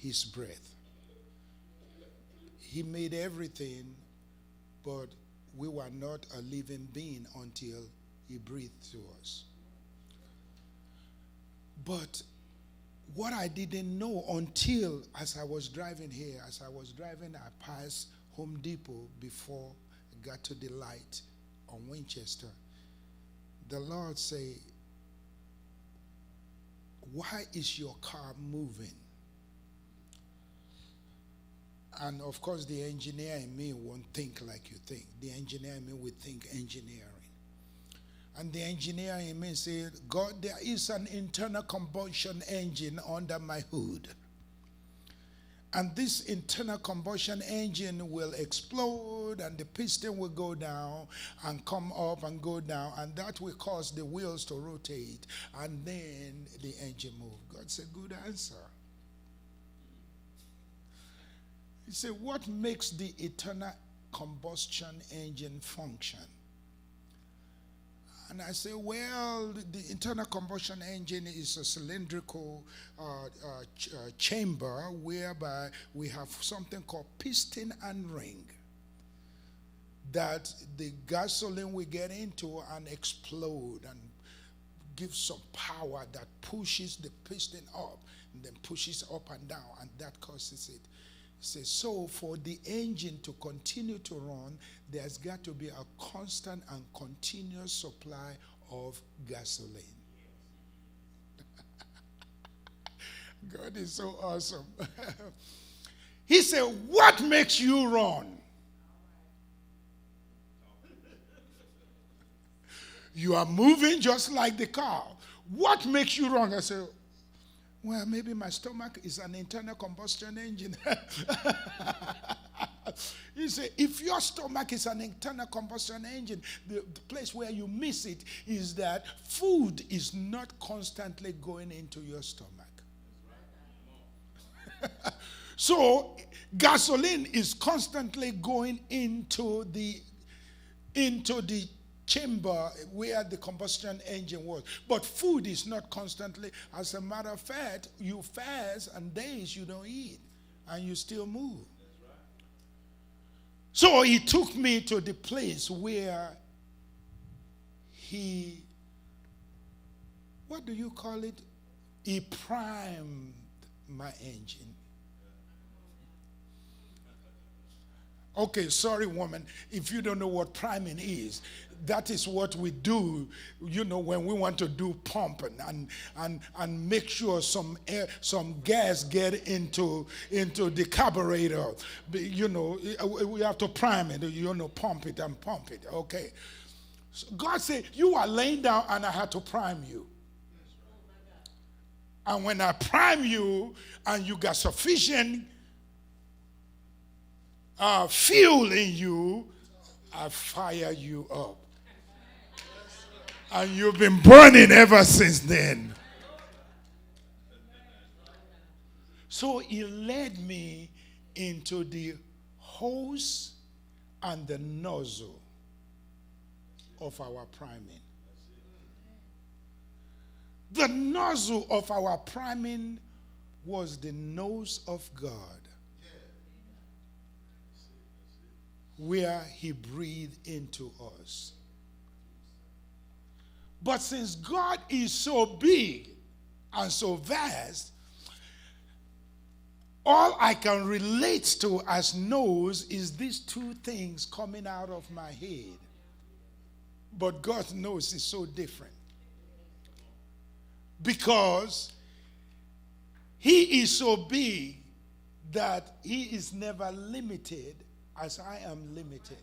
his breath. He made everything, but we were not a living being until he breathed to us. But what I didn't know until as I was driving here, I passed Home Depot before I got to the light on Winchester. The Lord said, why is your car moving? And of course, the engineer in me won't think like you think. The engineer in me would think engineering. And the engineer in me said, God, there is an internal combustion engine under my hood. And this internal combustion engine will explode and the piston will go down and come up and go down. And that will cause the wheels to rotate. And then the engine move. God said, good answer. He said, what makes the internal combustion engine function? And I say, well, the internal combustion engine is a cylindrical chamber whereby we have something called piston and ring that the gasoline will get into and explode and give some power that pushes the piston up and then pushes up and down, and that causes it. Says, so for the engine to continue to run, there's got to be a constant and continuous supply of gasoline. God is so awesome. He said, what makes you run? You are moving just like the car. What makes you run? I said, well, maybe my stomach is an internal combustion engine. He said, if your stomach is an internal combustion engine, the place where you miss it is that food is not constantly going into your stomach. So gasoline is constantly going into the chamber where the combustion engine was. But food is not constantly. As a matter of fact, you fast and days you don't eat and you still move. That's right. So he took me to the place where he, what do you call it? He primed my engine. Okay, sorry, woman, if you don't know what priming is. That is what we do, when we want to do pumping and make sure some gas get into the carburetor. We have to prime it, pump it and pump it. Okay. So God said, you are laying down and I had to prime you. And when I prime you and you got sufficient fuel in you, I fire you up. And you've been burning ever since then. So he led me into the hose and the nozzle of our priming. The nozzle of our priming was the nose of God, where he breathed into us. But since God is so big and so vast, all I can relate to as nose is these two things coming out of my head. But God's nose is so different. Because he is so big that he is never limited as I am limited.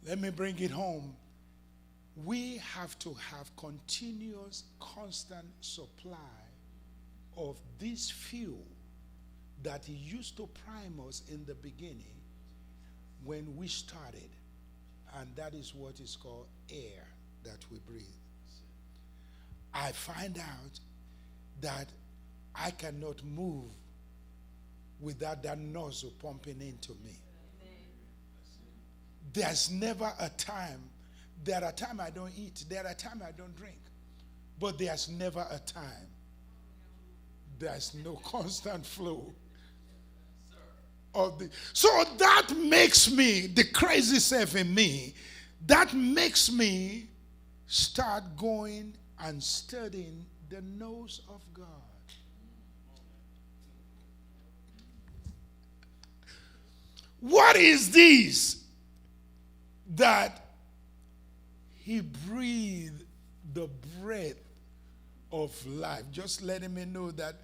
Let me bring it home. We have to have continuous, constant supply of this fuel that he used to prime us in the beginning when we started. And that is what is called air that we breathe. I find out that I cannot move without that nozzle pumping into me. There's never a time. There are times I don't eat. There are times I don't drink. But there's never a time. There's no constant flow of the. So that makes me, the crazy self in me, that makes me start going and studying the nose of God. What is this that he breathed the breath of life? Just letting me know that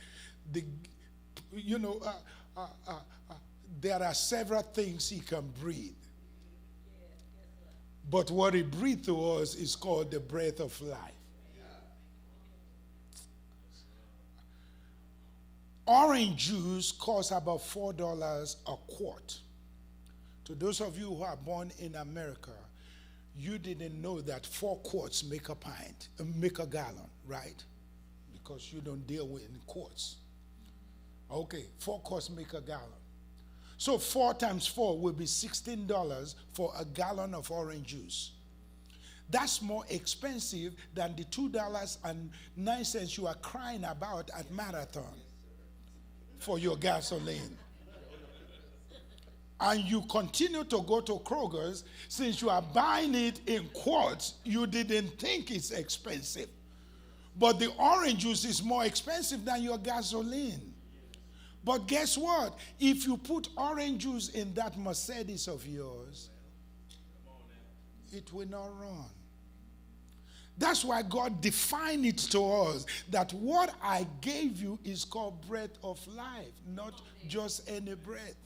there are several things he can breathe. But what he breathed to us is called the breath of life. Orange juice costs about $4 a quart. To those of you who are born in America, you didn't know that 4 quarts make a gallon, right? Because you don't deal with in quarts. Okay, 4 quarts make a gallon. So 4 times 4 will be $16 for a gallon of orange juice. That's more expensive than the $2.09 you are crying about at Marathon for your gasoline. And you continue to go to Kroger's, since you are buying it in quarts, you didn't think it's expensive. But the orange juice is more expensive than your gasoline. But guess what? If you put orange juice in that Mercedes of yours, it will not run. That's why God defined it to us that what I gave you is called breath of life, not just any breath.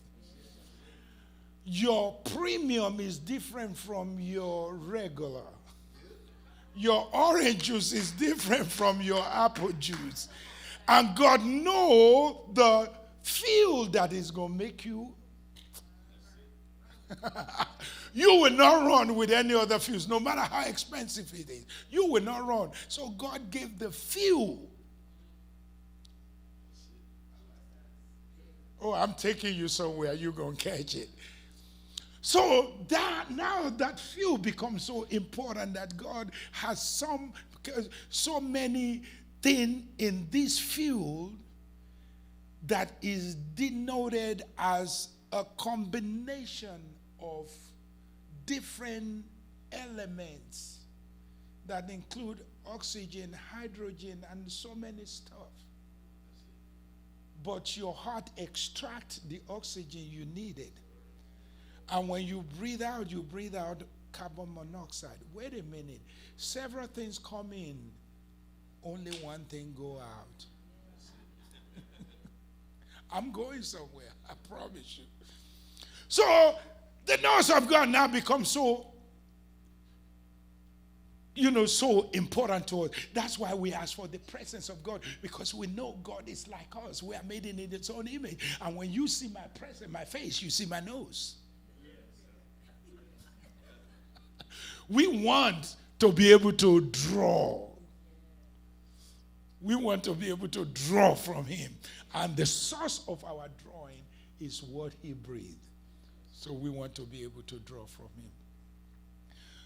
Your premium is different from your regular. Your orange juice is different from your apple juice. And God knows the fuel that is going to make you. You will not run with any other fuels, no matter how expensive it is. You will not run. So God gave the fuel. Oh, I'm taking you somewhere. You're going to catch it. So that now that fuel becomes so important that God has so many things in this fuel that is denoted as a combination of different elements that include oxygen, hydrogen, and so many stuff. But your heart extracts the oxygen you needed. And when you breathe out carbon monoxide. Wait a minute. Several things come in, only one thing go out. I'm going somewhere, I promise you. So the nose of God now becomes so important to us. That's why we ask for the presence of God, because we know God is like us. We are made in its own image. And when you see my presence, my face, you see my nose. We want to be able to draw. We want to be able to draw from him. And the source of our drawing is what he breathed. So we want to be able to draw from him.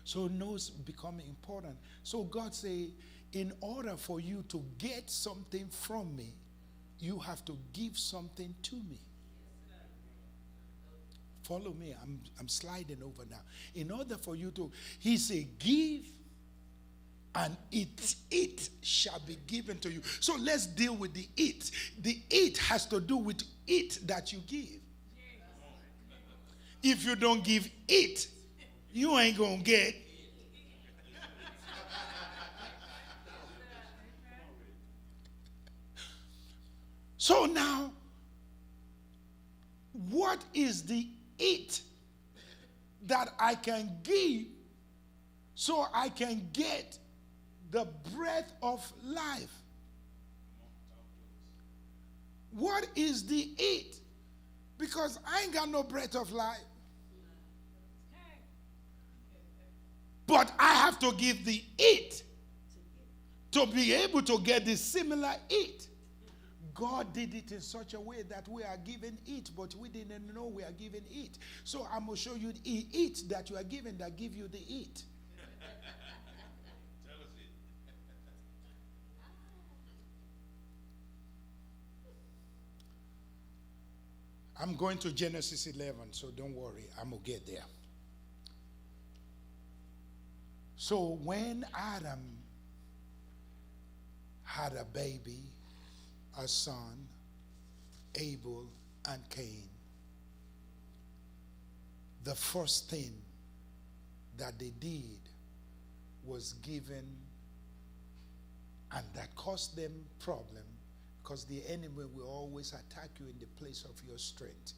So nose become important. So God say, in order for you to get something from me, you have to give something to me. Follow me. I'm sliding over now. In order for you to, he said, give and it shall be given to you. So let's deal with the it. The it has to do with it that you give. If you don't give it, you ain't going to get. So now, what is the it that I can give so I can get the breath of life? What is the it? Because I ain't got no breath of life. But I have to give the it to be able to get the similar it. God did it in such a way that we are given it, but we didn't know we are given it. So I'm going to show you the it that you are given that give you the it. I'm going to Genesis 11, so don't worry, I'm going to get there. So when Adam had a baby, a son, Abel and Cain, the first thing that they did was given, and that caused them problem, because the enemy will always attack you in the place of your strength.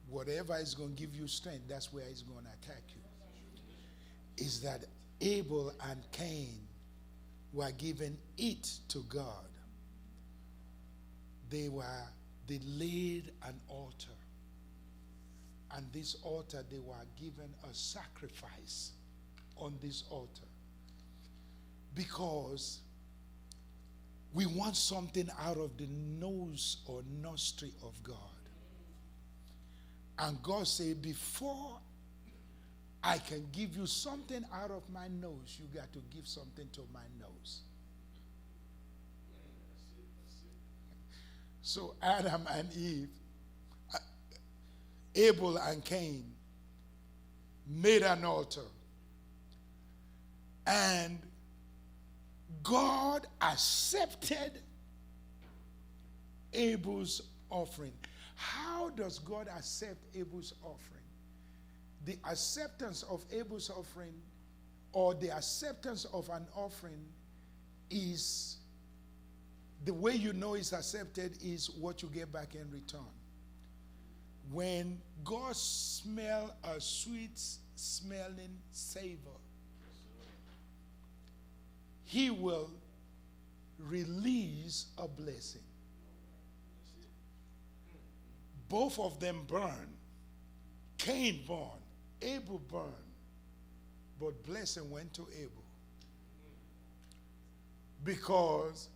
Whatever is going to give you strength, that's where he's going to attack you. Is that Abel and Cain were given it to God. They laid an altar. And this altar, they were given a sacrifice on this altar. Because we want something out of the nose or nostril of God. And God said, before I can give you something out of my nose, you got to give something to my nose. So Adam and Eve, Abel and Cain made an altar. And God accepted Abel's offering. How does God accept Abel's offering? The acceptance of Abel's offering, or the acceptance of an offering, is the way you know it's accepted is what you get back in return. When God smells a sweet smelling savor, he will release a blessing. Both of them burn. Cain burned, Abel burned, but blessing went to Abel. Because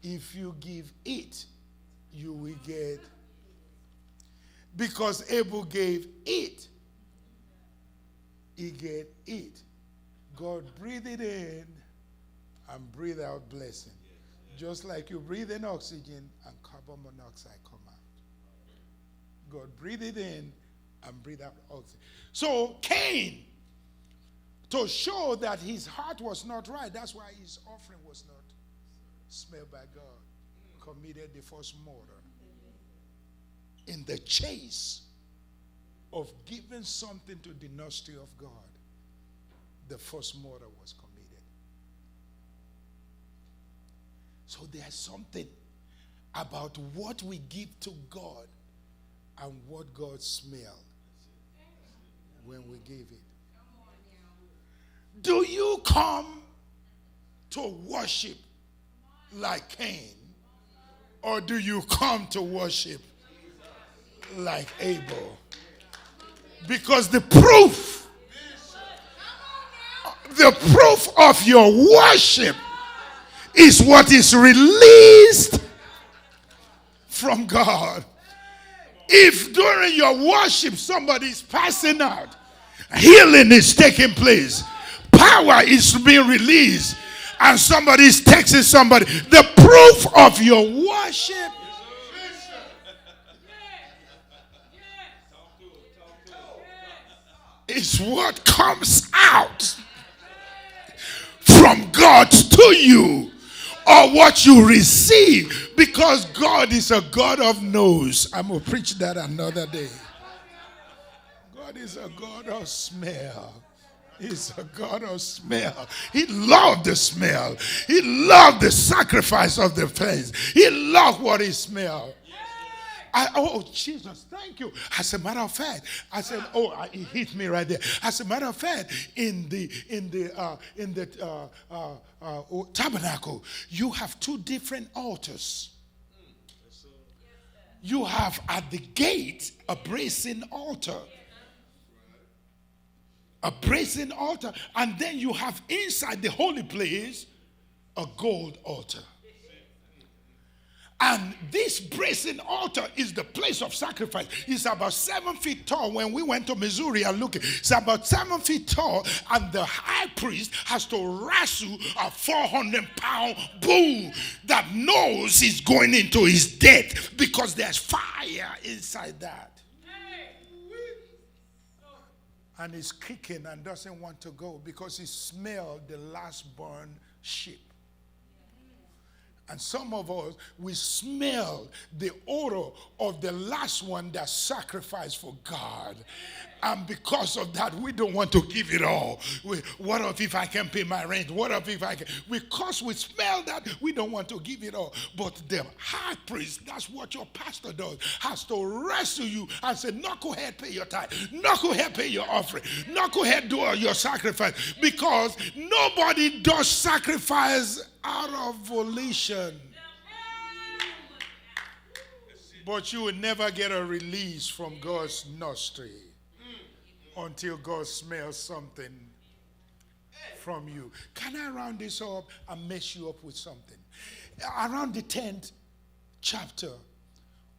if you give it, you will get. Because Abel gave it, he gave it. God breathed it in and breathed out blessing. Just like you breathe in oxygen and carbon monoxide come out. God breathed it in and breathed out oxygen. So Cain, to show that his heart was not right, that's why his offering was not smelled by God, committed the first murder. In the chase of giving something to the nostril of God, the first murder was committed. So there's something about what we give to God and what God smells when we give it. Do you come to worship like Cain, or do you come to worship like Abel? Because the proof of your worship is what is released from God. If during your worship somebody is passing out, healing is taking place, power is being released, and somebody is texting somebody, the proof of your worship is what comes out from God to you, or what you receive, because God is a God of knows. I'm going to preach that another day. God is a God of smell. He's a God of smell. He loved the smell. He loved the sacrifice of the flesh. He loved what he smelled. Oh, Jesus, thank you. As a matter of fact, I said, it hit me right there. As a matter of fact, in the tabernacle, you have two different altars. You have at the gate a brazen altar. A brazen altar. And then you have inside the holy place a gold altar. And this brazen altar is the place of sacrifice. It's about 7 feet tall. When we went to Missouri and looked, it's about 7 feet tall. And the high priest has to wrestle a 400-pound bull that knows he's going into his death because there's fire inside that. And he's kicking and doesn't want to go because he smelled the last burned sheep. And some of us, we smell the odor of the last one that sacrificed for God. And because of that, we don't want to give it all. What if I can pay my rent? What if I can? Because we smell that, we don't want to give it all. But the high priest, that's what your pastor does, has to wrestle you and say, knucklehead, pay your tithe. Knucklehead, pay your offering. Knucklehead, do all your sacrifice. Because nobody does sacrifice out of volition. But you will never get a release from God's nostril until God smells something from you. Can I round this up and mess you up with something? Around the 10th chapter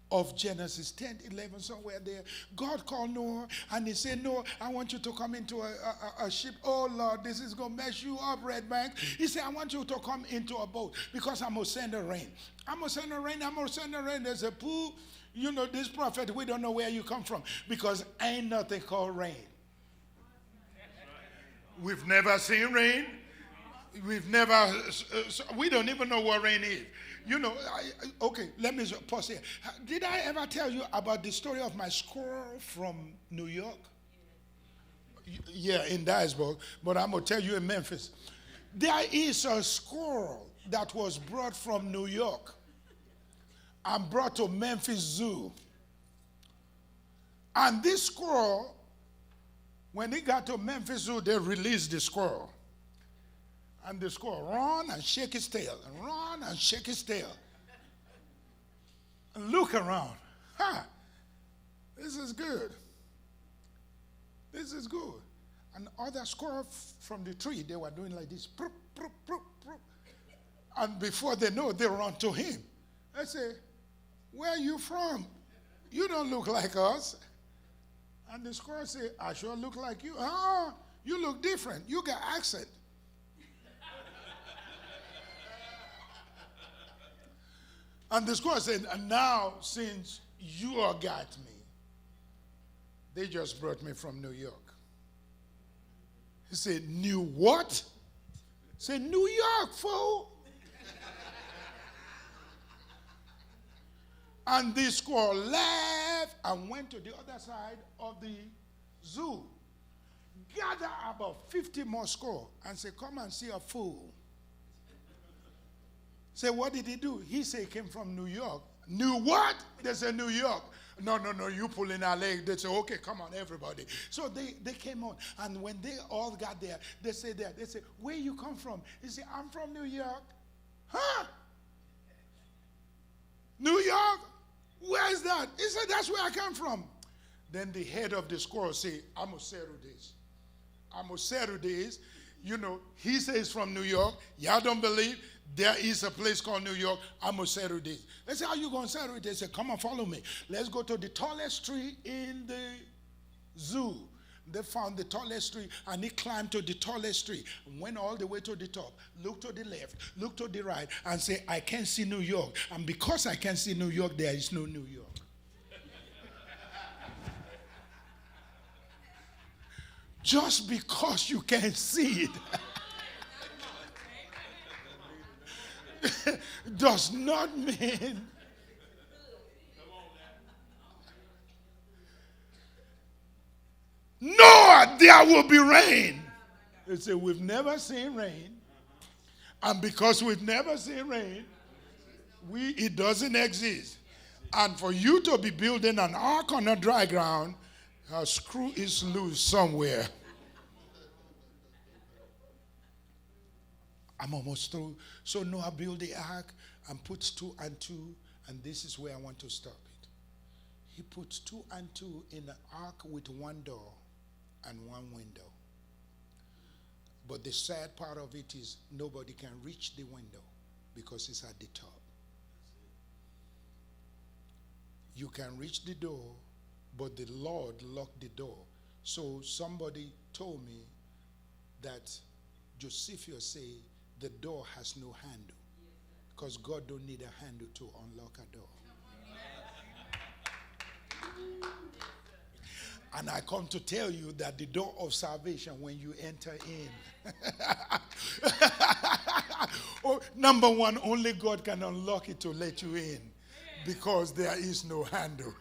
of Genesis, 10, 11, somewhere there, God called Noah and he said, Noah, I want you to come into a ship. Oh, Lord, this is going to mess you up, Red Bank. He said, I want you to come into a boat because I'm going to send a rain. I'm going to send a rain. I'm going to send a rain. There's a pool. You know, this prophet, we don't know where you come from because ain't nothing called rain. We've never seen rain. We don't even know what rain is. You know, okay, let me pause here. Did I ever tell you about the story of my squirrel from New York? Yeah, in DYERSBURG, but I'm going to tell you in Memphis. There is a squirrel that was brought from New York and brought to Memphis Zoo. And this squirrel, when he got to Memphis Zoo, they released the squirrel. And the squirrel run and shake his tail, and run and shake his tail. And look around. This is good. This is good. And other squirrels from the tree, they were doing like this. Proop, proop, proop, proop. And before they know, they run to him. They say, where are you from? You don't look like us. And the squirrel say, I sure look like you. Oh, you look different. You got accent. And the squirrel said, and now since you all got me, they just brought me from New York. He said, New what? He said, New York, fool. And the squirrel left and went to the other side of the zoo. Gathered about 50 more squirrels and said, come and see a fool. Say, what did he do? He said he came from New York. New what? They said New York. No, you pulling our leg. They said, okay, come on, everybody. So they came on. And when they all got there, they said, where you come from? He said, I'm from New York. Huh? New York? Where is that? He said, that's where I come from. Then the head of the squirrel said, I'm going to settle this. I'm going to settle this. You know, he says from New York. Y'all don't believe? There is a place called New York. I'm going to settle this. They say, how you going to settle it? They say, come and follow me. Let's go to the tallest tree in the zoo. They found the tallest tree, and he climbed to the tallest tree, went all the way to the top, looked to the left, looked to the right, and said, I can't see New York. And because I can't see New York, there is no New York. Just because you can't see it does not mean no, there will be rain. They say we've never seen rain, and because we've never seen rain, it doesn't exist. And for you to be building an ark on a dry ground, a screw is loose somewhere. I'm almost through. So Noah built the ark and puts 2 and 2, and this is where I want to stop it. He puts 2 and 2 in an ark with 1 door and 1 window. But the sad part of it is nobody can reach the window because it's at the top. You can reach the door, but the Lord locked the door. So somebody told me that Josephus say the door has no handle, because God don't need a handle to unlock a door. And I come to tell you that the door of salvation, when you enter in, number one, only God can unlock it to let you in, because there is no handle.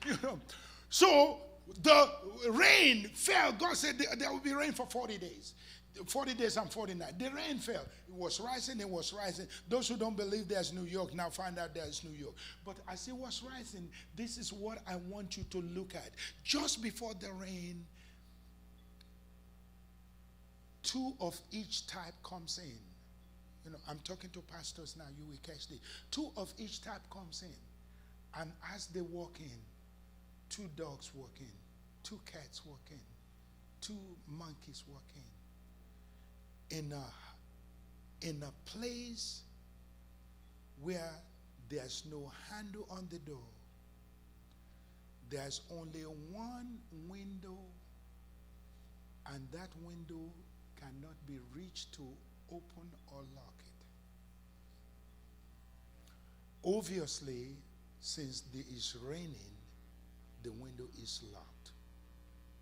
You know, so the rain fell. God said there will be rain for 40 days. 40 days and 40 nights. The rain fell. It was rising, it was rising. Those who don't believe there's New York now find out there's New York. But as it was rising, this is what I want you to look at. Just before the rain, two of each type comes in. You know, I'm talking to pastors now, you will catch this. Two of each type comes in. And as they walk in, two dogs walk in, two cats walk in, two monkeys walk in. In a place where there's no handle on the door, there's only one window, and that window cannot be reached to open or lock it. Obviously, since it is raining, the window is locked.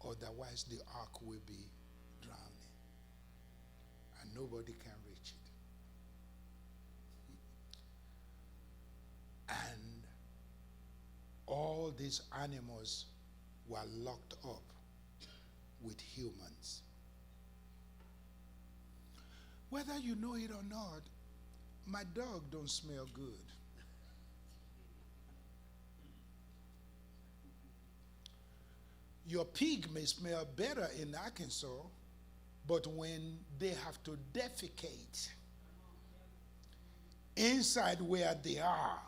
Otherwise, the ark will be drowning. And nobody can reach it. And all these animals were locked up with humans. Whether you know it or not, my dog don't smell good. Your pig may smell better in Arkansas, but when they have to defecate inside where they are,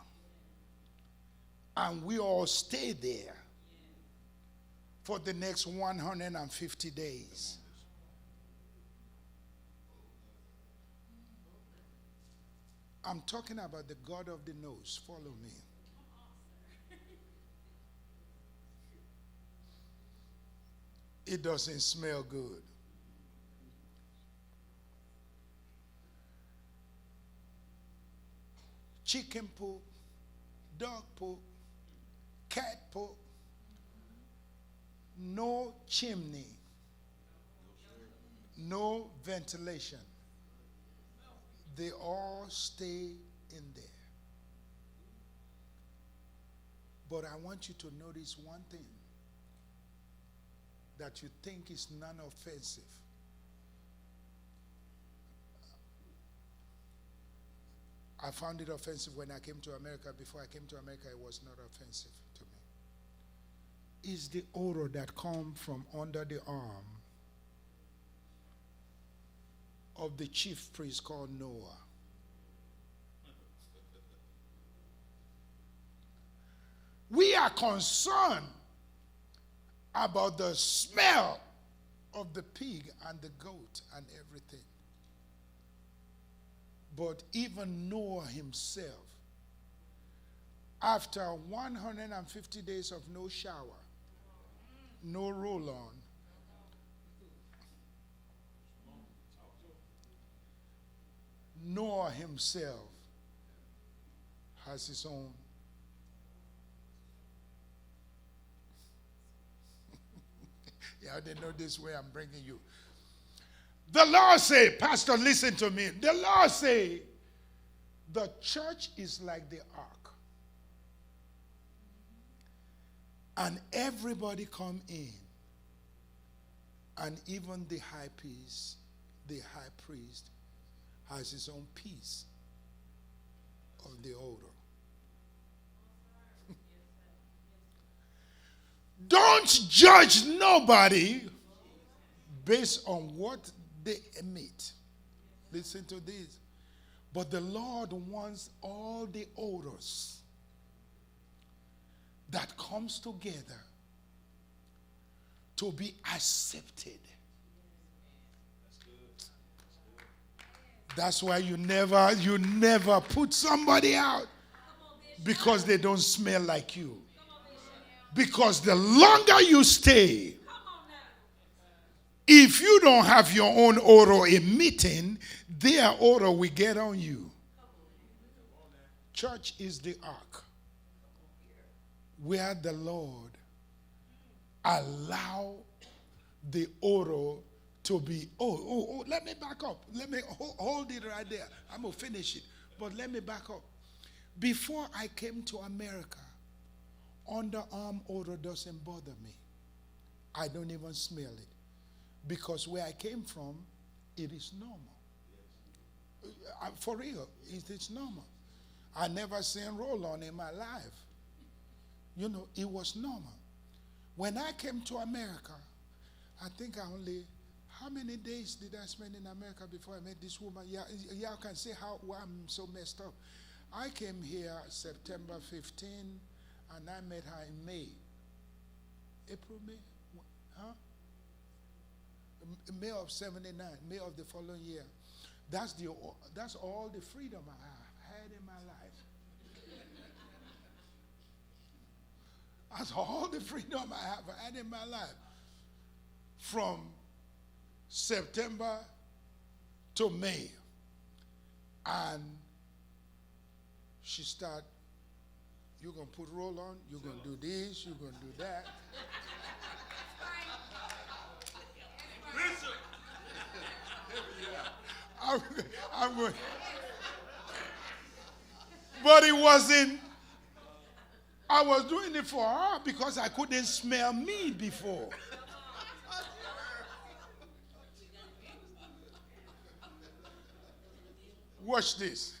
and we all stay there for the next 150 days. I'm talking about the God of the nose. Follow me. It doesn't smell good. Chicken poop, dog poop, cat poop, no chimney, no ventilation. They all stay in there. But I want you to notice one thing that you think is non-offensive. I found it offensive when I came to America. Before I came to America, it was not offensive to me. Is the odor that comes from under the arm of the chief priest called Noah. We are concerned about the smell of the pig and the goat and everything. But even Noah himself, after 150 days of no shower, no roll-on, Noah himself has his own. Yeah, they know this way I'm bringing you. The Lord say, Pastor, listen to me. The Lord say, the church is like the ark. And everybody come in. And even the high priest has his own piece of the odor. Don't judge nobody based on what they emit. Listen to this. But the Lord wants all the odors that comes together to be accepted. That's why you never put somebody out Because they don't smell like you. Because the longer you stay, if you don't have your own odor emitting, their odor will get on you. Church is the ark where the Lord allow the odor to be. Let me back up. Let me hold it right there. I'm going to finish it. But let me back up. Before I came to America, underarm odor doesn't bother me. I don't even smell it. Because where I came from, it is normal. For real, it's normal. I never seen roll-on in my life. You know, it was normal. When I came to America, I think how many days did I spend in America before I met this woman? Y'all can see why I'm so messed up. I came here September 15, and I met her in May. April, May? Huh? May of 79, May of the following year. That's all the freedom I have had in my life. That's all the freedom I have had in my life. From September to May. And she started, you're going to put roll on, you're going to do this, you're going to do that. I'm going. But it wasn't. I was doing it for her because I couldn't smell me before. Watch this.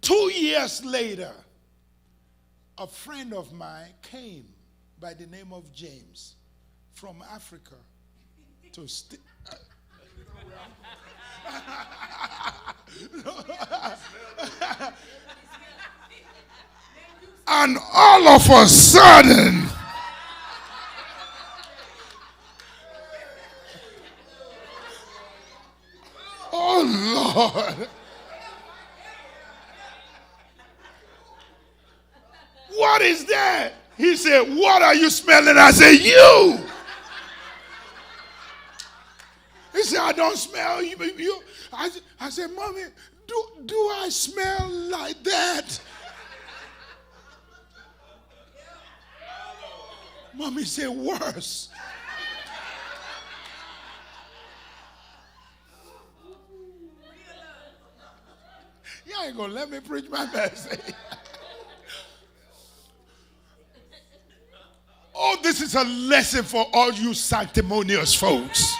2 years later, a friend of mine came by the name of James from Africa to and all of a sudden, oh Lord, what is that? He said, what are you smelling? I said, you. He said, I don't smell you. I said, Mommy, do I smell like that? Mommy said, worse. You ain't going to let me preach my message. Oh, this is a lesson for all you sanctimonious folks.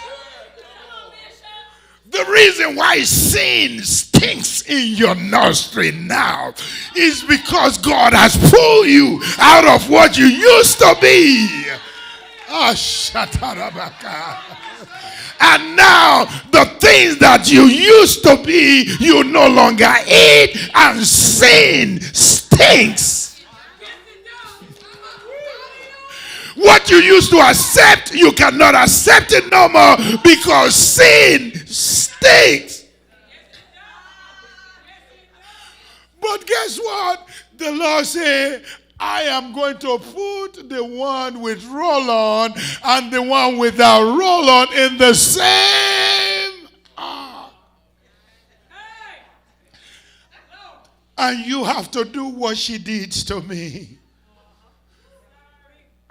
The reason why sin stinks in your nostril now is because God has pulled you out of what you used to be. And now the things that you used to be, you no longer eat, and sin stinks. What you used to accept, you cannot accept it no more because sin stinks. But guess what? The Lord said, I am going to put the one with roll-on and the one without roll-on in the same ark. And you have to do what she did to me.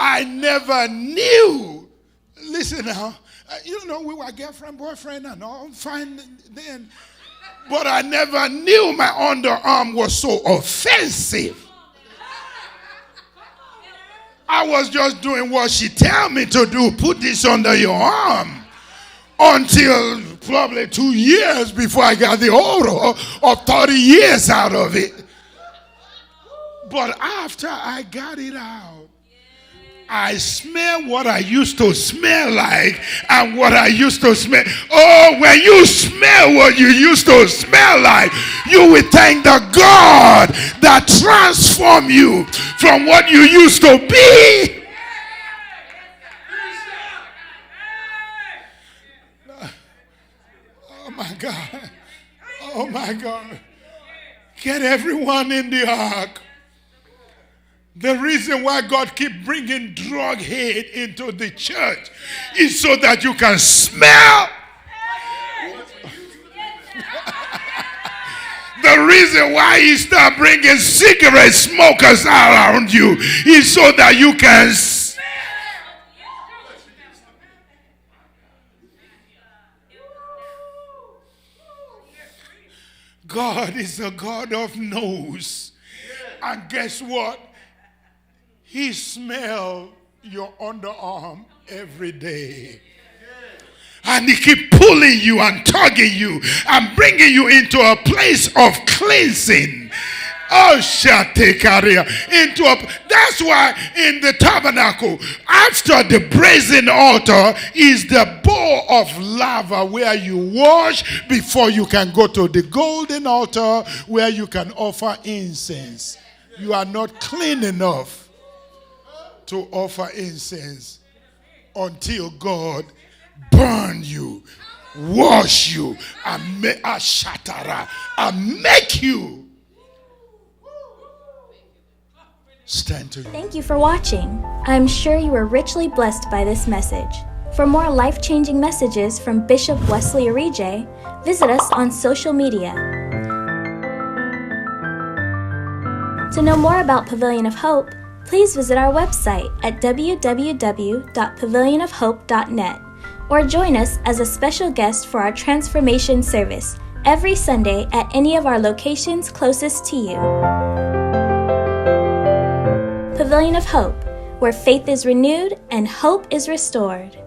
I never knew. Listen now. You know, we were girlfriend, boyfriend, and all fine then. But I never knew my underarm was so offensive. I was just doing what she tell me to do. Put this under your arm. Until probably 2 years before I got the odor of 30 years out of it. But after I got it out, I smell what I used to smell like and what I used to smell. Oh, when you smell what you used to smell like, you will thank the God that transformed you from what you used to be. Oh my God. Oh my God. Get everyone in the ark. The reason why God keep bringing drug head into the church is so that you can smell. The reason why he start bringing cigarette smokers around you is so that you can smell. God is a God of nose. And guess what? He smells your underarm every day. And he keep pulling you and tugging you and bringing you into a place of cleansing. Oh, Shatekaria. That's why in the tabernacle, after the brazen altar is the bowl of lava where you wash before you can go to the golden altar where you can offer incense. You are not clean enough to offer incense until God burn you, wash you, and make you stand to. Thank you for watching. I'm sure you were richly blessed by this message. For more life-changing messages from Bishop Wesley Arije, visit us on social media. To know more about Pavilion of Hope, please visit our website at www.pavilionofhope.net or join us as a special guest for our transformation service every Sunday at any of our locations closest to you. Pavilion of Hope, where faith is renewed and hope is restored.